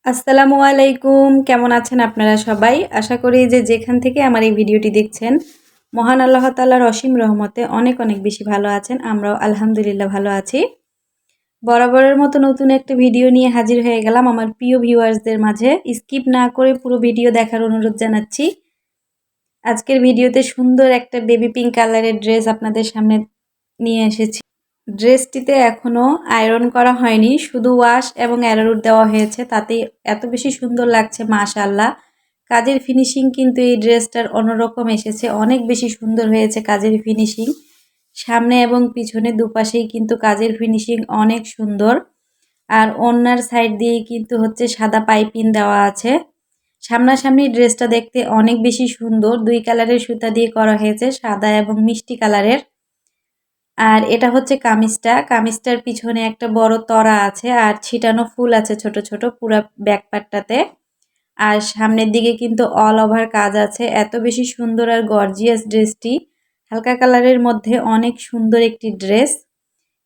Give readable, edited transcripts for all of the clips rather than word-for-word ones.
আসসালামু আলাইকুম। কেমন আছেন আপনারা সবাই? আশা করি যে যেখান থেকে আমার এই ভিডিওটি দেখছেন, মহান আল্লাহ তাআলার অসীম রহমতে অনেক অনেক বেশি ভালো আছেন। আমরাও আলহামদুলিল্লাহ ভালো আছি। বরাবরের মতো নতুন একটা ভিডিও নিয়ে হাজির হয়ে গেলাম আমার প্রিয় ভিউয়ার্সদের মাঝে। স্কিপ না করে পুরো ভিডিও দেখার অনুরোধ জানাচ্ছি। আজকের ভিডিওতে সুন্দর একটা বেবি পিঙ্ক কালারের ড্রেস আপনাদের সামনে নিয়ে এসেছি। ড্রেসটিতে এখনো আয়রন করা হয়নি, শুধু ওয়াশ এবং অ্যারারুট দেওয়া হয়েছে, তাতেই এত বেশি সুন্দর লাগছে মাশাআল্লাহ। কাজের ফিনিশিং কিন্তু এই ড্রেসটার অন্যরকম এসেছে, অনেক বেশি সুন্দর হয়েছে কাজের ফিনিশিং। সামনে এবং পিছনে দুপাশেই কিন্তু কাজের ফিনিশিং অনেক সুন্দর। আর ওড়নার সাইড দিয়েই কিন্তু হচ্ছে সাদা পাইপিং দেওয়া আছে। সামনাসামনি ড্রেসটা দেখতে অনেক বেশি সুন্দর, দুই কালারের সুতা দিয়ে করা হয়েছে, সাদা এবং মিষ্টি কালারের। আর এটা হচ্ছে কামিজটার পিছনে একটা বড় তরা আছে আর ছিটানো ফুল আছে ছোট ছোট পুরো ব্যাক পার্টটাতে। আর সামনের দিকে কিন্তু অল ওভার কাজ আছে। এত বেশি সুন্দর আর গর্জিয়াস ড্রেসটি। হালকা কালারের মধ্যে অনেক সুন্দর একটি ড্রেস।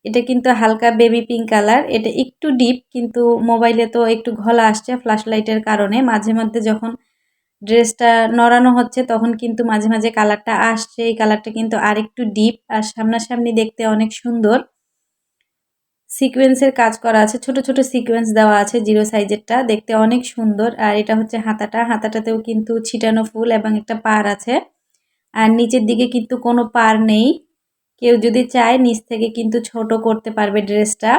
এটা কিন্তু হালকা বেবি পিঙ্ক কালার, এটা একটু ডিপ, কিন্তু মোবাইলে তো একটু ঘোলা আসছে ফ্ল্যাশ লাইটের কারণে। মাঝে মধ্যে যখন ড্রেসটা নড়ানো হচ্ছে তখন কিন্তু মাঝে মাঝে কালারটা আসছে। এই কালারটা কিন্তু আরেকটু ডিপ আর সামনাসামনি দেখতে অনেক সুন্দর। সিকোয়েন্সের কাজ করা আছে, ছোট ছোট সিকোয়েন্স দেওয়া আছে, জিরো সাইজেরটা দেখতে অনেক সুন্দর। আর এটা হচ্ছে হাতাটাতেও কিন্তু ছিটানো ফুল এবং একটা পাড় আছে। আর নিচের দিকে কিন্তু কোনো পাড় নেই, কেউ যদি চায় নিচ থেকে কিন্তু ছোট করতে পারবে ড্রেসটা।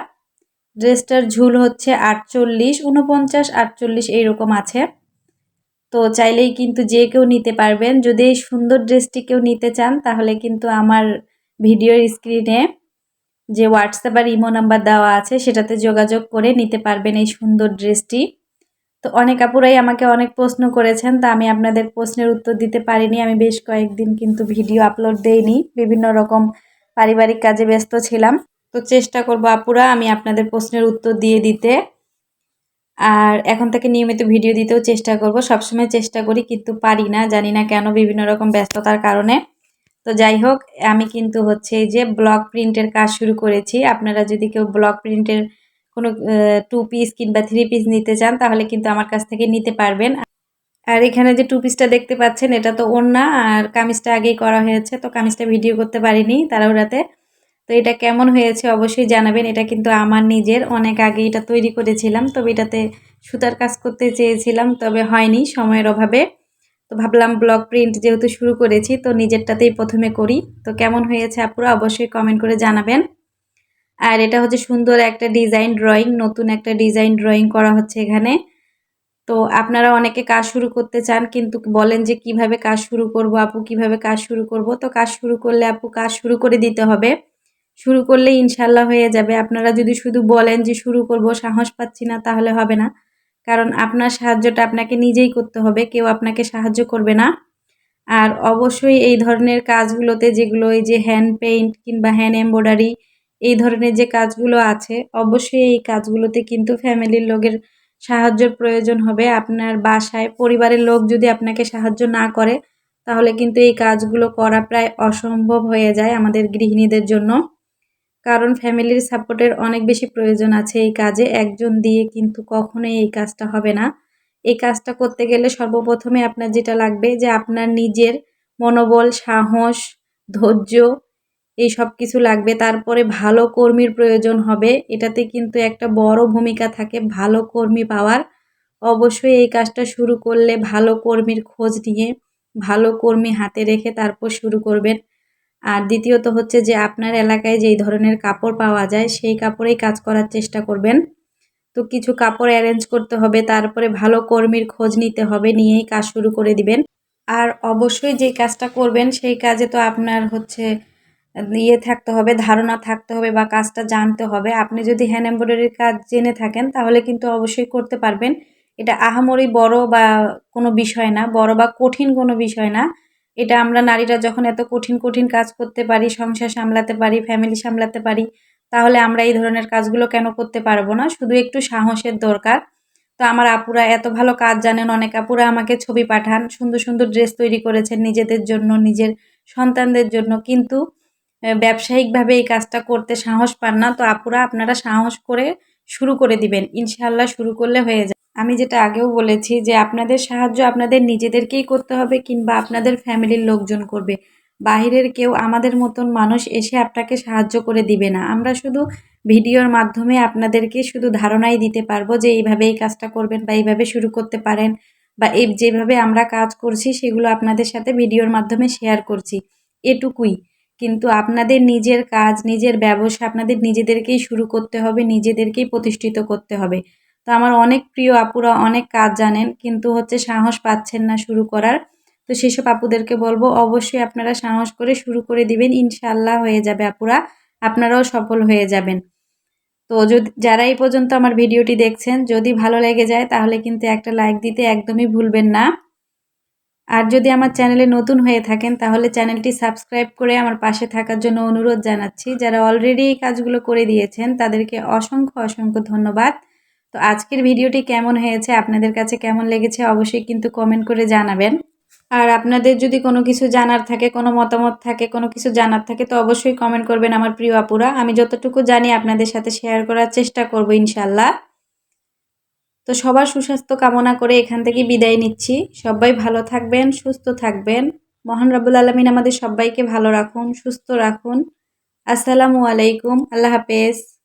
ড্রেসটার ঝুল হচ্ছে 48, 49, 48 এইরকম আছে। তো চাইলেই কিন্তু যে কেউ নিতে পারবেন। যদি এই সুন্দর ড্রেসটি কেউ নিতে চান তাহলে কিন্তু আমার ভিডিওর স্ক্রিনে যে হোয়াটসঅ্যাপ আর ইমো নাম্বার দেওয়া আছে সেটাতে যোগাযোগ করে নিতে পারবেন এই সুন্দর ড্রেসটি। তো অনেক আপুরাই আমাকে অনেক প্রশ্ন করেছেন, তা আমি আপনাদের প্রশ্নের উত্তর দিতে পারিনি। আমি বেশ কয়েকদিন কিন্তু ভিডিও আপলোড দেইনি, বিভিন্ন রকম পারিবারিক কাজে ব্যস্ত ছিলাম। তো চেষ্টা করব আপুরা আমি আপনাদের প্রশ্নের উত্তর দিয়ে দিতে। আর এখন থেকে নিয়মিত ভিডিও দিতেও চেষ্টা করব। সবসময় চেষ্টা করি কিন্তু পারি না, জানি না কেন, বিভিন্ন রকম ব্যস্ততার কারণে। তো যাই হোক, আমি কিন্তু হচ্ছে এই যে ব্লক প্রিন্টের কাজ শুরু করেছি। আপনারা যদি কেউ ব্লক প্রিন্টের কোনো 2 পিস কিংবা 3 পিস নিতে চান তাহলে কিন্তু আমার কাছ থেকে নিতে পারবেন। আর এখানে যে 2 পিসটা দেখতে পাচ্ছেন এটা তো ওড়না, আর কামিজটা আগেই করা হয়েছে, তো কামিজটা ভিডিও করতে পারিনি তাড়াহুড়াতে। তো এটা কেমন হয়েছে অবশ্যই জানাবেন। এটা কিন্তু আমার নিজের, অনেক আগে এটা তৈরি করেছিলাম, তবে এটাতে সুতার কাজ করতে চেয়েছিলাম তবে হয়নি সময়ের অভাবে। তো ভাবলাম ব্লক প্রিন্ট যেহেতু শুরু করেছি তো নিজেরটাতেই প্রথমে করি। তো কেমন হয়েছে আপুরা অবশ্যই কমেন্ট করে জানাবেন। আর এটা হচ্ছে সুন্দর একটা ডিজাইন ড্রয়িং, নতুন একটা ডিজাইন ড্রয়িং করা হচ্ছে এখানে। তো আপনারা অনেকে কাজ শুরু করতে চান কিন্তু বলেন যে কিভাবে কাজ শুরু করব আপু, কিভাবে কাজ শুরু করব। তো কাজ শুরু করলে আপু কাজ শুরু করে দিতে হবে, শুরু করলে ইনশাল্লাহ হয়ে যাবে। আপনারা যদি শুধু বলেন যে শুরু করব, সাহস পাচ্ছি না, তাহলে হবে না। কারণ আপনার সাহায্যটা আপনাকে নিজেই করতে হবে, কেউ আপনাকে সাহায্য করবে না। আর অবশ্যই এই ধরনের কাজগুলোতে যেগুলো এই যে হ্যান্ড পেইন্ট কিংবা হ্যান্ড এমব্রয়ডারি এই ধরনের যে কাজগুলো আছে, অবশ্যই এই কাজগুলোতে কিন্তু ফ্যামিলির লোকের সাহায্যের প্রয়োজন হবে। আপনার বাসায় পরিবারের লোক যদি আপনাকে সাহায্য না করে তাহলে কিন্তু এই কাজগুলো করা প্রায় অসম্ভব হয়ে যায় আমাদের গৃহিণীদের জন্য। কারণ ফ্যামিলির সাপোর্টের অনেক বেশি প্রয়োজন আছে এই কাজে, একজন দিয়ে কিন্তু কখনোই এই কাজটা হবে না। এই কাজটা করতে গেলে সর্বপ্রথমে আপনার যেটা লাগবে যে আপনার নিজের মনোবল, সাহস, ধৈর্য, এই সব কিছু লাগবে। তারপরে ভালো কর্মীর প্রয়োজন হবে, এটাতে কিন্তু একটা বড় ভূমিকা থাকে ভালো কর্মী পাওয়ার। অবশ্যই এই কাজটা শুরু করলে ভালো কর্মীর খোঁজ নিয়ে ভালো কর্মী হাতে রেখে তারপর শুরু করবেন। আর দ্বিতীয়ত হচ্ছে যে আপনার এলাকায় যেই ধরনের কাপড় পাওয়া যায় সেই কাপড়েই কাজ করার চেষ্টা করবেন। তো কিছু কাপড় অ্যারেঞ্জ করতে হবে, তারপরে ভালো কর্মীর খোঁজ নিতে হবে, নিয়েই কাজ শুরু করে দিবেন। আর অবশ্যই যে কাজটা করবেন সেই কাজে তো আপনার হচ্ছে থাকতে হবে, ধারণা থাকতে হবে বা কাজটা জানতে হবে। আপনি যদি হ্যান্ড এমব্রয়ডারির কাজ জেনে থাকেন তাহলে কিন্তু অবশ্যই করতে পারবেন। এটা আহামরি বড় বা কোনো বিষয় না, বড় বা কঠিন কোনো বিষয় না। এটা আমরা নারীরা যখন এত কঠিন কঠিন কাজ করতে পারি, সংসার সামলাতে পারি, ফ্যামিলি সামলাতে পারি, তাহলে আমরা এই ধরনের কাজগুলো কেন করতে পারবো না? শুধু একটু সাহসের দরকার। তো আমার আপুরা এত ভালো কাজ জানেন, অনেক আপুরা আমাকে ছবি পাঠান, সুন্দর সুন্দর ড্রেস তৈরি করেছেন নিজেদের জন্য, নিজের সন্তানদের জন্য, কিন্তু ব্যবসায়িকভাবে এই কাজটা করতে সাহস পান না। তো আপুরা আপনারা সাহস করে শুরু করে দিবেন, ইনশাআল্লাহ শুরু করলে হয়ে যায়। আমি যেটা আগেও বলেছি যে আপনাদের সাহায্য আপনাদের নিজেদেরকেই করতে হবে কিংবা আপনাদের ফ্যামিলির লোকজন করবে। বাহিরের কেউ আমাদের মতন মানুষ এসে আপনাকে সাহায্য করে দিবে না। আমরা শুধু ভিডিওর মাধ্যমে আপনাদেরকে শুধু ধারণাই দিতে পারবো যে এইভাবে এই কাজটা করবেন বা এইভাবে শুরু করতে পারেন, বা এই যেভাবে আমরা কাজ করছি সেগুলো আপনাদের সাথে ভিডিওর মাধ্যমে শেয়ার করছি, এটুকুই। কিন্তু আপনাদের নিজের কাজ, নিজের ব্যবসা আপনাদের নিজেদেরকেই শুরু করতে হবে, নিজেদেরকেই প্রতিষ্ঠিত করতে হবে। তো আমার অনেক প্রিয় আপুরা অনেক কাজ জানেন কিন্তু হচ্ছে সাহস পাচ্ছেন না শুরু করার। তো সেসব আপুদেরকে বলবো অবশ্যই আপনারা সাহস করে শুরু করে দিবেন, ইনশাআল্লাহ হয়ে যাবে আপুরা, আপনারাও সফল হয়ে যাবেন। তো যদি যারা এই পর্যন্ত আমার ভিডিওটি দেখছেন, যদি ভালো লেগে যায় তাহলে কিন্তু একটা লাইক দিতে একদমই ভুলবেন না। আর যদি আমার চ্যানেলে নতুন হয়ে থাকেন তাহলে চ্যানেলটি সাবস্ক্রাইব করে আমার পাশে থাকার জন্য অনুরোধ জানাচ্ছি। যারা অলরেডি এই কাজগুলো করে দিয়েছেন তাদেরকে অসংখ্য অসংখ্য ধন্যবাদ। তো আজকের ভিডিওটি কেমন হয়েছে, আপনাদের কাছে কেমন লেগেছে অবশ্যই কিন্তু কমেন্ট করে জানাবেন। আর আপনাদের যদি কোনো কিছু জানার থাকে, কোনো মতামত থাকে, কোনো কিছু জানার থাকে তো অবশ্যই কমেন্ট করবেন আমার প্রিয় আপুরা। আমি যতটুকু জানি আপনাদের সাথে শেয়ার করার চেষ্টা করব ইনশাআল্লাহ। তো সবার সুস্বাস্থ্য কামনা করে এখান থেকে বিদায় নিচ্ছি। সবাই ভালো থাকবেন, সুস্থ থাকবেন। মহান রব্বুল আলামিন আমাদের সবাইকে ভালো রাখুন, সুস্থ রাখুন। আসসালামু আলাইকুম, আল্লাহ হাফেজ।